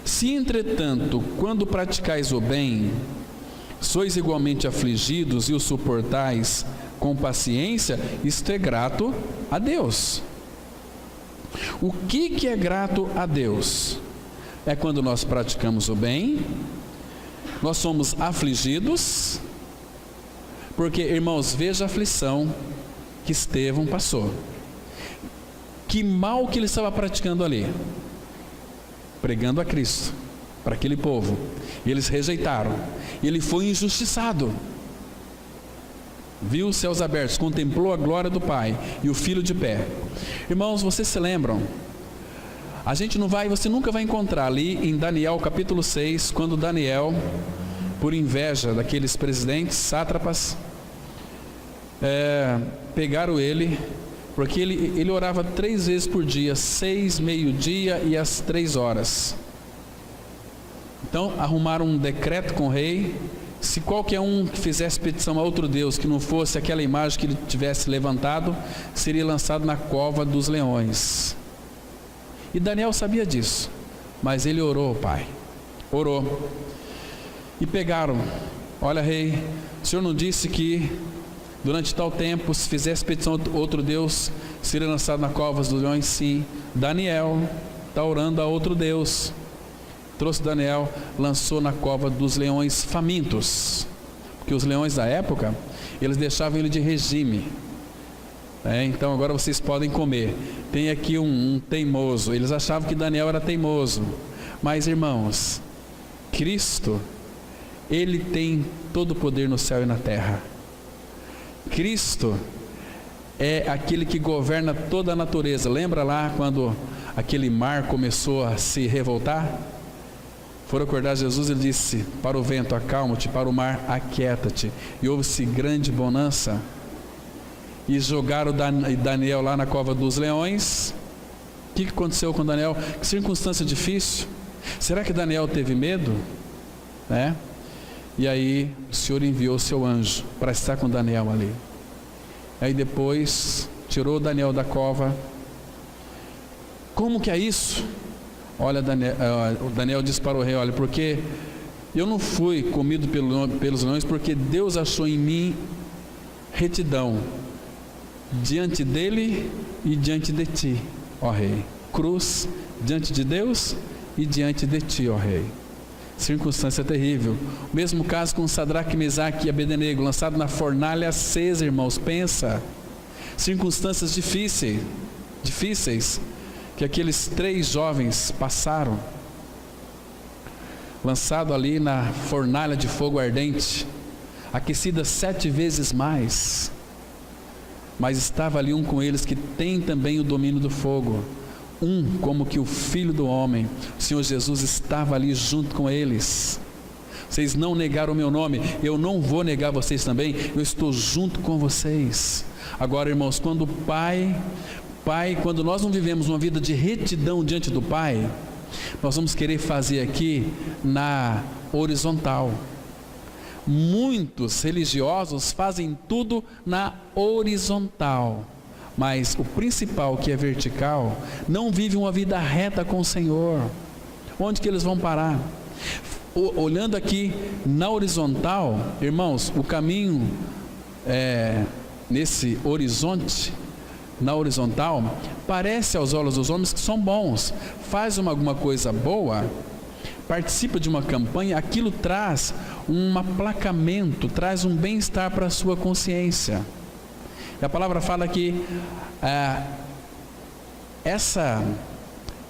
Se entretanto, quando praticais o bem, sois igualmente afligidos e o suportais com paciência, isto é grato a Deus. O que é grato a Deus? É quando nós praticamos o bem, nós somos afligidos, porque, irmãos, veja a aflição que Estevão passou. Que mal que ele estava praticando ali, pregando a Cristo para aquele povo, e eles rejeitaram, e ele foi injustiçado. Viu os céus abertos, contemplou a glória do Pai e o Filho de pé. Irmãos, vocês se lembram? Você nunca vai encontrar ali em Daniel capítulo 6, quando Daniel, por inveja daqueles presidentes, sátrapas, pegaram ele, porque ele orava 3 vezes por dia, 6, meio-dia e às 3 horas. Então arrumaram um decreto com o rei: se qualquer um que fizesse petição a outro Deus, que não fosse aquela imagem que ele tivesse levantado, seria lançado na cova dos leões. E Daniel sabia disso, mas ele orou, pai, orou. E pegaram: olha, rei, o senhor não disse que durante tal tempo, se fizesse petição a outro Deus, seria lançado na cova dos leões? Sim. Daniel está orando a outro Deus. Trouxe Daniel, lançou na cova dos leões famintos, porque os leões da época, eles deixavam ele de regime. Então agora vocês podem comer. Tem aqui um teimoso. Eles achavam que Daniel era teimoso. Mas, irmãos, Cristo, Ele tem todo o poder no céu e na terra. Cristo é aquele que governa toda a natureza. Lembra lá quando aquele mar começou a se revoltar? Foram acordar Jesus, ele disse para o vento: acalma-te, para o mar, aquieta-te. E houve-se grande bonança. E jogaram Daniel lá na cova dos leões. O que aconteceu com Daniel? Que circunstância difícil. Será que Daniel teve medo? E aí o Senhor enviou o seu anjo para estar com Daniel ali. Aí depois tirou Daniel da cova. Como que é isso? Olha, Daniel disse para o rei: olha, porque eu não fui comido pelos leões, porque Deus achou em mim retidão diante dele e diante de ti, ó rei. cruz diante de Deus e diante de ti, ó Rei. Circunstância terrível. O mesmo caso com Sadraque, Mesaque e Abednego, lançado na fornalha acesa, irmãos. Pensa, circunstâncias difíceis que aqueles 3 jovens passaram, lançado ali na fornalha de fogo ardente, aquecida 7 vezes mais, mas estava ali um com eles que tem também o domínio do fogo, como que o Filho do Homem, o Senhor Jesus estava ali junto com eles. Vocês não negaram o meu nome, eu não vou negar vocês também, eu estou junto com vocês. Agora, irmãos, quando o Pai, quando nós não vivemos uma vida de retidão diante do Pai, nós vamos querer fazer aqui na horizontal. Muitos religiosos fazem tudo na horizontal, mas o principal, que é vertical, não vive uma vida reta com o Senhor. Onde que eles vão parar? Olhando aqui na horizontal, irmãos, o caminho nesse horizonte, na horizontal, parece aos olhos dos homens que são bons, faz alguma coisa boa, participa de uma campanha, aquilo traz um aplacamento, traz um bem-estar para a sua consciência. E a palavra fala que essa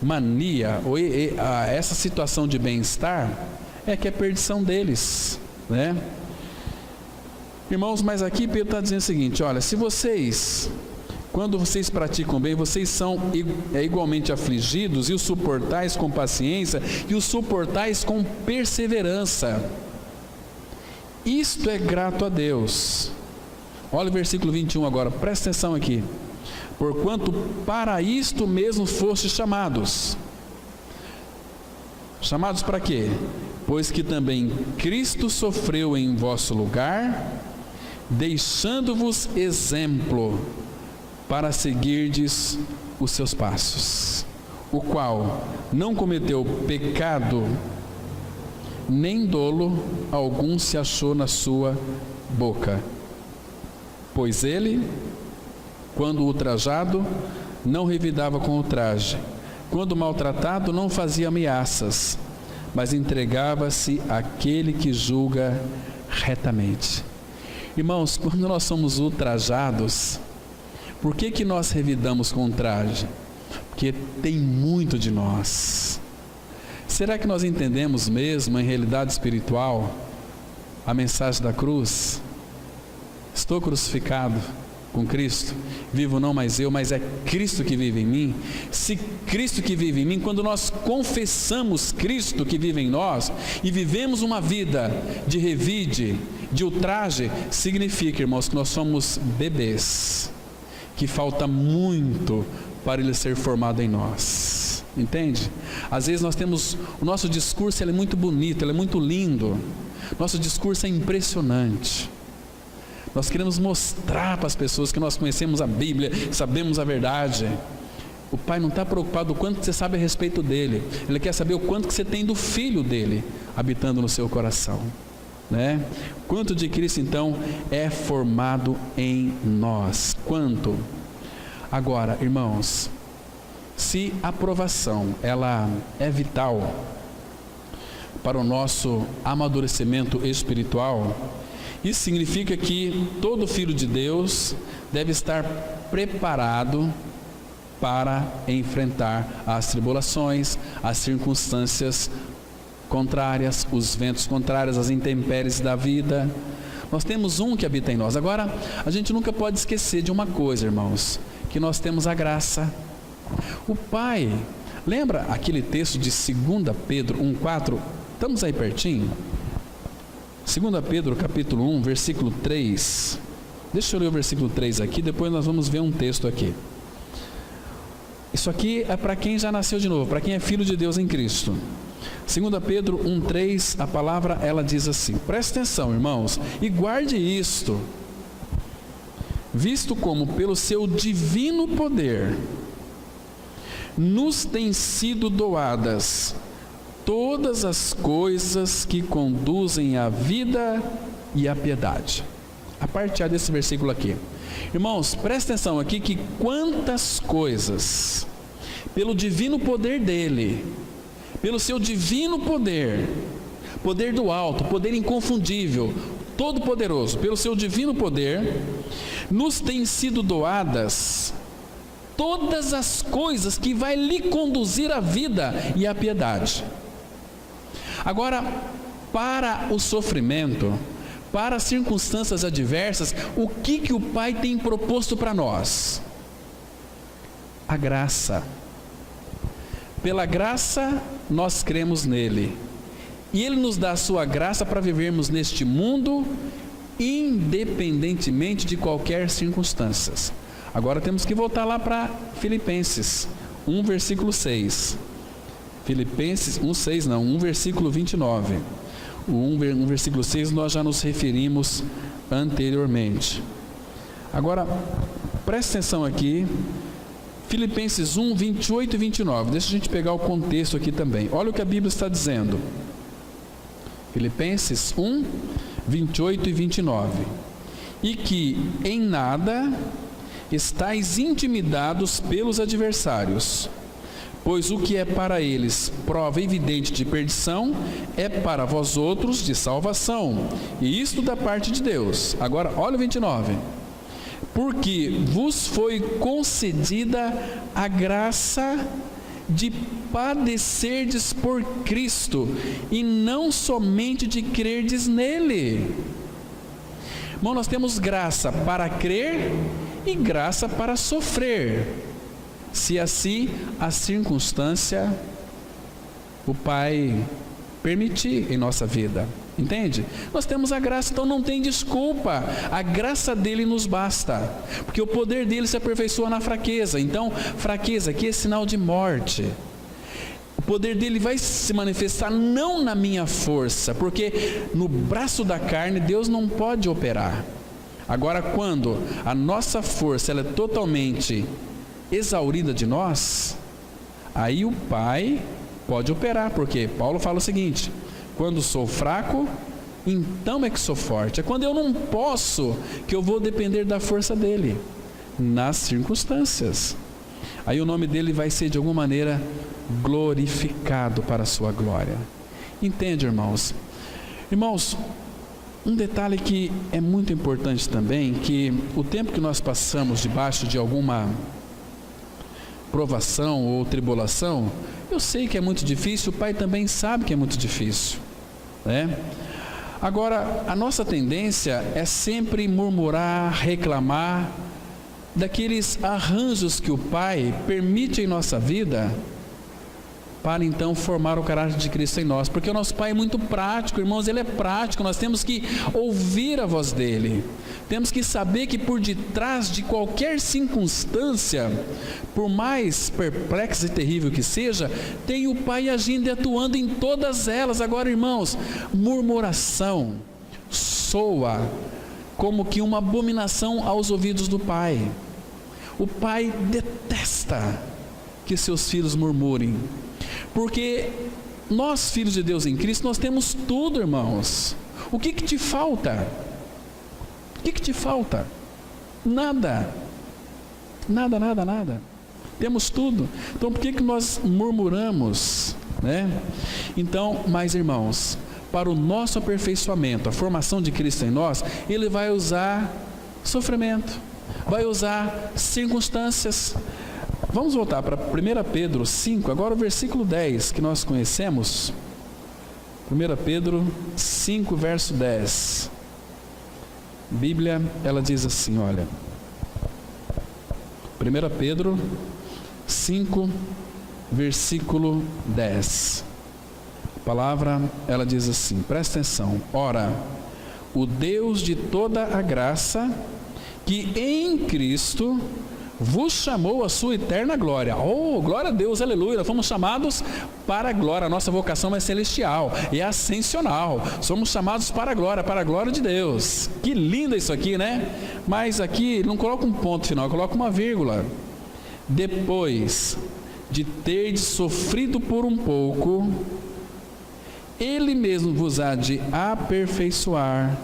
mania, ou essa situação de bem-estar, é que é a perdição deles, né? Irmãos, mas aqui Pedro está dizendo o seguinte: olha, se vocês, quando vocês praticam bem, vocês são igualmente afligidos, e os suportais com paciência, e os suportais com perseverança. Isto é grato a Deus. Olha o versículo 21 agora, presta atenção aqui. Porquanto para isto mesmo fostes chamados. Chamados para quê? Pois que também Cristo sofreu em vosso lugar, deixando-vos exemplo, para seguirdes os seus passos, o qual não cometeu pecado, nem dolo algum se achou na sua boca. Pois ele, quando ultrajado, não revidava com ultraje, quando maltratado, não fazia ameaças, mas entregava-se àquele que julga retamente. Irmãos, quando nós somos ultrajados, por que nós revidamos com ultraje? Porque tem muito de nós. Será que nós entendemos mesmo, em realidade espiritual, a mensagem da cruz? Estou crucificado com Cristo, vivo não mais eu, mas é Cristo que vive em mim. Se Cristo que vive em mim, quando nós confessamos Cristo que vive em nós e vivemos uma vida de revide, de ultraje, significa, irmãos, que nós somos bebês, que falta muito para ele ser formado em nós. Entende? Às vezes nós temos, o nosso discurso ele é muito bonito, ele é muito lindo, nosso discurso é impressionante. Nós queremos mostrar para as pessoas que nós conhecemos a Bíblia, sabemos a verdade. O Pai não está preocupado o quanto você sabe a respeito dele, Ele quer saber o quanto que você tem do Filho dele habitando no seu coração, né? Quanto de Cristo então é formado em nós? Quanto? Agora, irmãos, se a aprovação ela é vital para o nosso amadurecimento espiritual, isso significa que todo filho de Deus deve estar preparado para enfrentar as tribulações, as circunstâncias contrárias, os ventos contrários, as intempéries da vida. Nós temos um que habita em nós. Agora, a gente nunca pode esquecer de uma coisa, irmãos, que nós temos a graça. O Pai, lembra aquele texto de 2 Pedro 1,4? Estamos aí pertinho? 2 Pedro capítulo 1, versículo 3. Deixa eu ler o versículo 3 aqui, depois nós vamos ver um texto aqui. Isso aqui é para quem já nasceu de novo, para quem é filho de Deus em Cristo. 2 Pedro 1,3, a palavra ela diz assim, presta atenção, irmãos, e guarde isto, visto como pelo seu divino poder nos têm sido doadas todas as coisas que conduzem à vida e à piedade. A partir desse versículo aqui, irmãos, presta atenção aqui que quantas coisas pelo divino poder dele, pelo seu divino poder, poder do alto, poder inconfundível, todo-poderoso, pelo seu divino poder, nos têm sido doadas todas as coisas que vai lhe conduzir à vida e à piedade. Agora, para o sofrimento, para as circunstâncias adversas, o que o Pai tem proposto para nós? A graça. Pela graça nós cremos nele, e ele nos dá a sua graça para vivermos neste mundo independentemente de qualquer circunstância. Agora temos que voltar lá para Filipenses 1 versículo 6. Filipenses 1 versículo 29. O 1 versículo 6 nós já nos referimos anteriormente. Agora presta atenção aqui, Filipenses 1, 28 e 29. Deixa a gente pegar o contexto aqui também. Olha o que a Bíblia está dizendo. Filipenses 1, 28 e 29. E que em nada estáis intimidados pelos adversários, pois o que é para eles prova evidente de perdição, é para vós outros de salvação, e isto da parte de Deus. Agora, olha o 29. Porque vos foi concedida a graça de padecerdes por Cristo, e não somente de crerdes nele. Irmão, nós temos graça para crer e graça para sofrer, se assim a circunstância o Pai permitir em nossa vida. Entende? Nós temos a graça, então não tem desculpa. A graça dele nos basta, porque o poder dele se aperfeiçoa na fraqueza. Então, fraqueza aqui é sinal de morte. O poder dele vai se manifestar não na minha força, porque no braço da carne Deus não pode operar. Agora, quando a nossa força ela é totalmente exaurida de nós, aí o Pai pode operar, porque Paulo fala o seguinte: quando sou fraco, então é que sou forte. É quando eu não posso que eu vou depender da força dele, nas circunstâncias. Aí o nome dele vai ser de alguma maneira glorificado para a sua glória. Entende, irmãos? Irmãos, um detalhe que é muito importante também, que o tempo que nós passamos debaixo de alguma provação ou tribulação, eu sei que é muito difícil, o Pai também sabe que é muito difícil, né? Agora, a nossa tendência é sempre murmurar, reclamar daqueles arranjos que o Pai permite em nossa vida, para então formar o caráter de Cristo em nós, porque o nosso Pai é muito prático, irmãos, Ele é prático. Nós temos que ouvir a voz dEle, temos que saber que por detrás de qualquer circunstância, por mais perplexa e terrível que seja, tem o Pai agindo e atuando em todas elas. Agora, irmãos, murmuração soa como que uma abominação aos ouvidos do Pai. O Pai detesta que seus filhos murmurem, porque nós, filhos de Deus em Cristo, nós temos tudo, irmãos. O que te falta? O que te falta? Nada. Nada. Temos tudo. Então por que nós murmuramos, né? Então, mas irmãos, para o nosso aperfeiçoamento, a formação de Cristo em nós, Ele vai usar sofrimento, vai usar circunstâncias. Vamos voltar para 1 Pedro 5, agora o versículo 10, que nós conhecemos. 1 Pedro 5, verso 10. A Bíblia, ela diz assim, olha. 1 Pedro 5, versículo 10. A palavra, ela diz assim, presta atenção. Ora, o Deus de toda a graça, que em Cristo vos chamou a sua eterna glória. Oh, glória a Deus, aleluia. Nós fomos chamados para a glória. A nossa vocação é celestial e é ascensional. Somos chamados para a glória de Deus. Que lindo isso aqui, né? Mas aqui não coloca um ponto final, coloca uma vírgula. Depois de terdes sofrido por um pouco, Ele mesmo vos há de aperfeiçoar,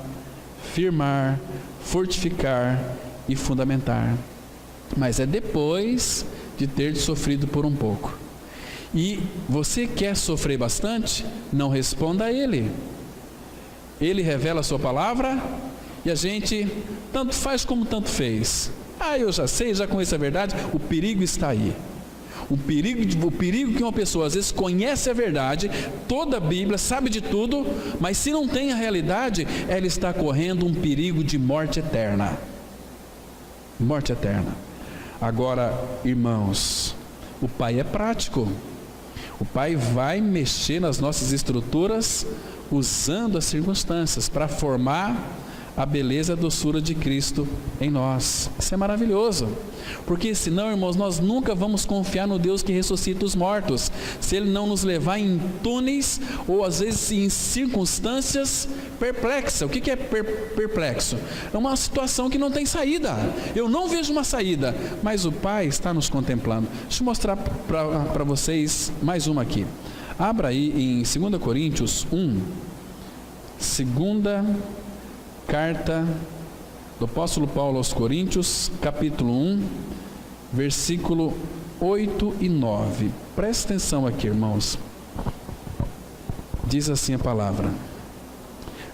firmar, fortificar e fundamentar. mas é depois de ter sofrido por um pouco. E você quer sofrer bastante? Não responda a Ele. Ele revela a sua palavra e a gente tanto faz como tanto fez. Eu já sei, já conheço a verdade. O perigo está aí. O perigo que uma pessoa às vezes conhece a verdade, toda a Bíblia, sabe de tudo, mas se não tem a realidade, ela está correndo um perigo de morte eterna. Morte eterna. Agora, irmãos, o Pai é prático. O Pai vai mexer nas nossas estruturas usando as circunstâncias para formar a beleza e a doçura de Cristo em nós. Isso é maravilhoso, porque senão, irmãos, nós nunca vamos confiar no Deus que ressuscita os mortos, se Ele não nos levar em túneis, ou às vezes em circunstâncias perplexas. O que é perplexo? É uma situação que não tem saída, eu não vejo uma saída, mas o Pai está nos contemplando. Deixa eu mostrar para vocês mais uma aqui. Abra aí em 2 Coríntios 1, segunda carta do apóstolo Paulo aos Coríntios, capítulo 1, versículo 8 e 9. Presta atenção aqui, irmãos. Diz assim a palavra.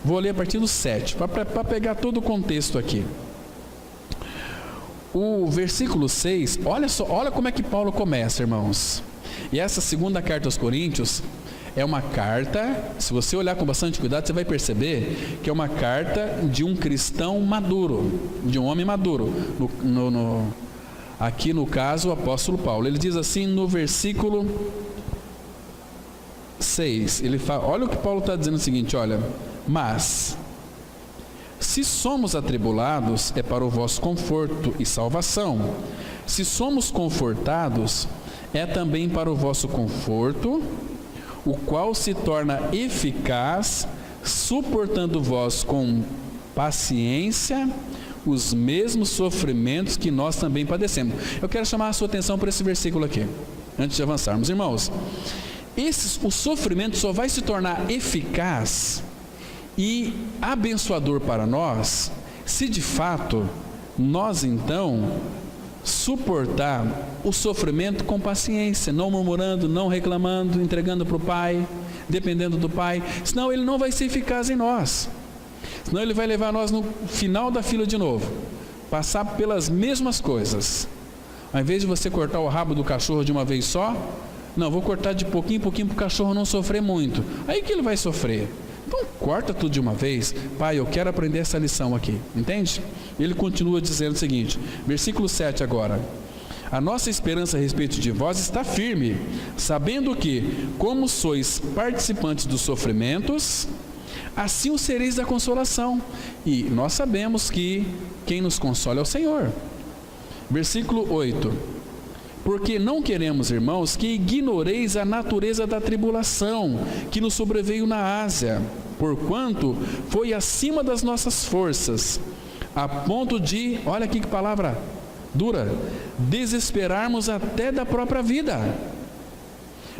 Vou ler a partir do 7, para pegar todo o contexto aqui. O versículo 6, olha só, olha como é que Paulo começa, irmãos. E essa segunda carta aos Coríntios é uma carta, se você olhar com bastante cuidado, você vai perceber que é uma carta de um cristão maduro, de um homem maduro. Aqui no caso, o apóstolo Paulo. Ele diz assim no versículo 6, ele fala, olha o que Paulo está dizendo o seguinte, olha: mas se somos atribulados, é para o vosso conforto e salvação. Se somos confortados, é também para o vosso conforto, o qual se torna eficaz, suportando vós com paciência os mesmos sofrimentos que nós também padecemos. Eu quero chamar a sua atenção para esse versículo aqui, antes de avançarmos. Irmãos, o sofrimento só vai se tornar eficaz e abençoador para nós, se de fato nós então suportar o sofrimento com paciência, não murmurando, não reclamando, entregando para o Pai, dependendo do Pai. Senão ele não vai ser eficaz em nós, senão ele vai levar nós no final da fila de novo, passar pelas mesmas coisas. Ao invés de você cortar o rabo do cachorro de uma vez só, não, vou cortar de pouquinho em pouquinho para o cachorro não sofrer muito. Aí que ele vai sofrer. Então corta tudo de uma vez. Pai, eu quero aprender essa lição aqui, entende? Ele continua dizendo o seguinte, versículo 7 agora: a nossa esperança a respeito de vós está firme, sabendo que, como sois participantes dos sofrimentos, assim o sereis da consolação, e nós sabemos que quem nos consola é o Senhor. Versículo 8: porque não queremos, irmãos, que ignoreis a natureza da tribulação que nos sobreveio na Ásia, porquanto foi acima das nossas forças, a ponto de, olha aqui que palavra dura, desesperarmos até da própria vida.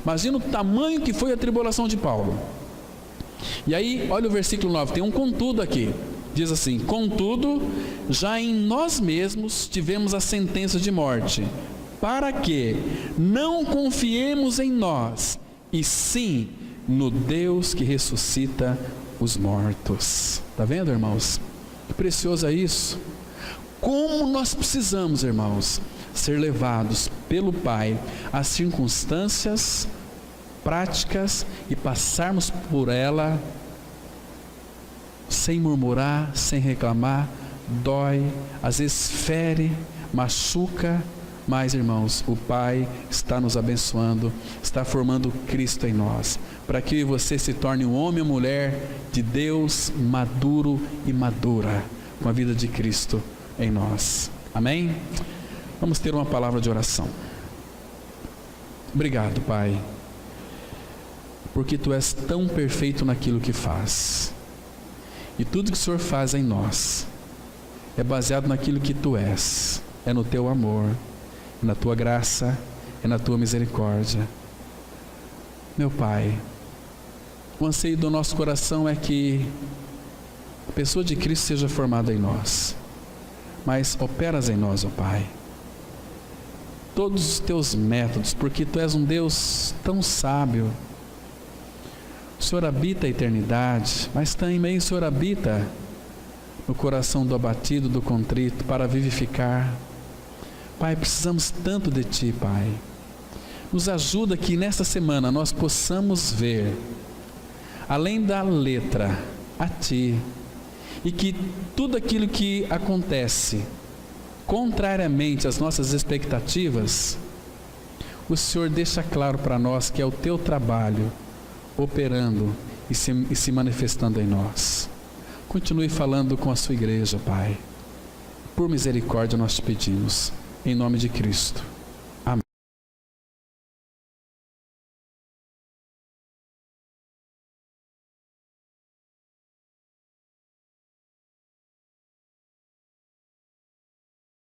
Imagina o tamanho que foi a tribulação de Paulo. E aí, olha o versículo 9, tem um contudo aqui. Diz assim: contudo, já em nós mesmos tivemos a sentença de morte, para que não confiemos em nós, e sim no Deus que ressuscita os mortos. Está vendo, irmãos? Que precioso é isso. Como nós precisamos, irmãos, ser levados pelo Pai às circunstâncias práticas e passarmos por ela sem murmurar, sem reclamar. Dói, às vezes fere, machuca, mas, irmãos, o Pai está nos abençoando, está formando Cristo em nós, para que você se torne um homem ou mulher de Deus, maduro e madura, com a vida de Cristo em nós. Amém? Vamos ter uma palavra de oração. Obrigado, Pai, porque Tu és tão perfeito naquilo que faz, e tudo que o Senhor faz em nós é baseado naquilo que Tu és, é no Teu amor, na Tua graça, é na Tua misericórdia. Meu Pai, o anseio do nosso coração é que a pessoa de Cristo seja formada em nós, mas operas em nós, ó Pai, todos os teus métodos, porque tu és um Deus tão sábio. O Senhor habita a eternidade, mas também o Senhor habita no coração do abatido, do contrito, para vivificar. Pai, precisamos tanto de Ti, Pai. Nos ajuda que nesta semana nós possamos ver, além da letra, a Ti, e que tudo aquilo que acontece contrariamente às nossas expectativas, o Senhor deixa claro para nós que é o Teu trabalho operando e se manifestando em nós. Continue falando com a sua igreja, Pai. Por misericórdia nós te pedimos, em nome de Cristo.